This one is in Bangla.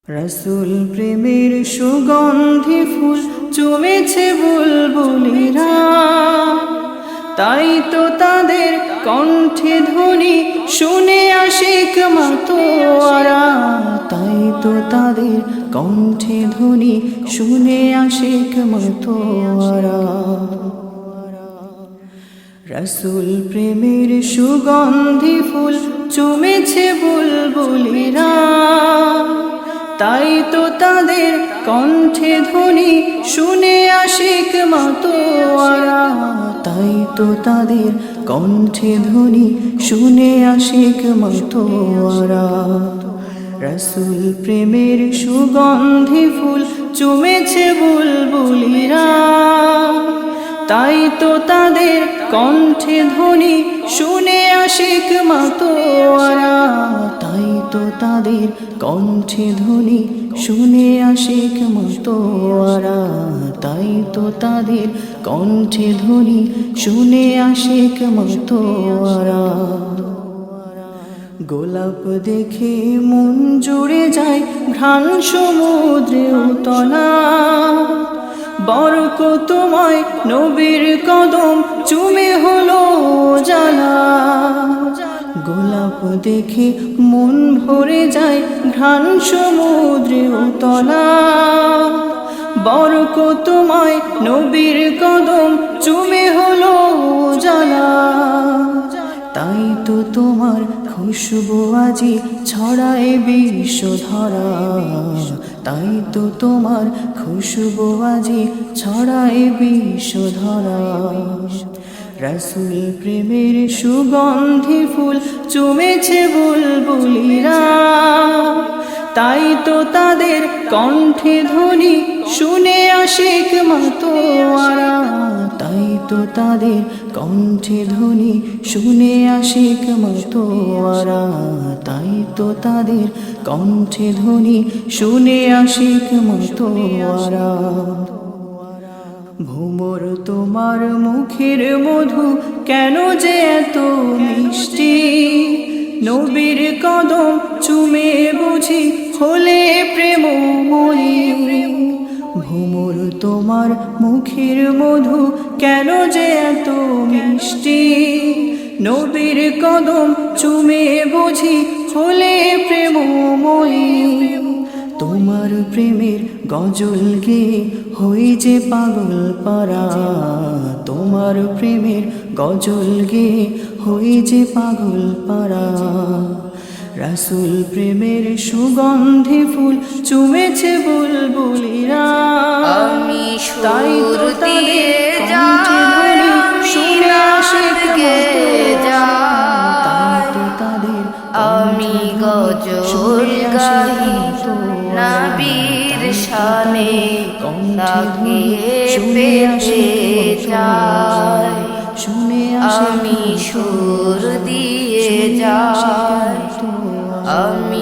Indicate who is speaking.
Speaker 1: রসুল প্রেমের সুগন্ধি ফুল জমেছে বুলবুলিরা, তাই তো তাদের কণ্ঠে ধ্বনি শুনে আশিক মাতোয়ারা, তাই তো তাদের কণ্ঠে ধ্বনি শুনে আশিক মাতোয়ারা। রসুল প্রেমের সুগন্ধি ফুল জমেছে বুলবুলিরা, তাই তো তাদের কণ্ঠে ধ্বনি শুনে আশিক মাতোয়ারা, তাই তো তাদের কণ্ঠে ধ্বনি শুনে আশিক মাতোয়ারা। রসুল প্রেমের সুগন্ধি ফুল জমেছে বুলবুলিরা, তাই তো তাদের কণ্ঠে ধ্বনি শুনে আশিক মাতোয়ারা, তাই তো তাদের কণ্ঠে ধ্বনি শুনে আশিক মাতোয়ারা, তাই তো তাদের কণ্ঠে ধ্বনি শুনে আশিক মাতোয়ারা। গোলাপ দেখে মন জুড়ে যায় ঘ্রাণ সমুদ্রে উতলা, বরকতময় নবীর কদম চুমে হলো জালা। গোলাপ দেখে মন ভরে যায় ঘ্রাণ সমুদ্রে উতলা, বরকতময় নবীর কদম চুমে হলো জালা। তাই তো তোমার খুশবু আজি ছড়ায় বিশ্বধরা, তাই তো তোমার খুশবু আজি ছড়ায় বিশ্বধরা। রসুল প্রেমের সুগন্ধি ফুল জমেছে বুলবুলিরা, তাই তো তাদের কণ্ঠে ধ্বনি শুনে আশিক মাতোয়ারা, তাই তো তাদের কণ্ঠে ধ্বনি শুনে আশিক মাতোয়ারা, তাই তো তাদের কণ্ঠে ধ্বনি শুনে আশিক মাতোয়ারা। ভুমর তোমার মুখের মধু কেন যে এত মিষ্টি, নবীর কদম চুমে বুঝি হলে প্রেমময়ী। ভুমর তোমার মুখের মধু কেন যে এত মিষ্টি, নবীর কদম চুমে বুঝি হলে প্রেমময়ী। তোমার প্রেমের গজল গে হই যে পাগল পারা, তোমার প্রেমের গজল গে হই যে পাগল পারা। রসুল প্রেমের সুগন্ধি ফুল চুমেছে বুলবুলিরা,
Speaker 2: আমি
Speaker 1: তাই তো
Speaker 2: সুর দিয়ে
Speaker 1: তাদের শুনে আশিক মাতোয়ারা, তাই তো তাদের
Speaker 2: আমি গজল গাই নবীর শানে, তাকে পেতে যাই। আমি সুর দিয়ে যাই, আমি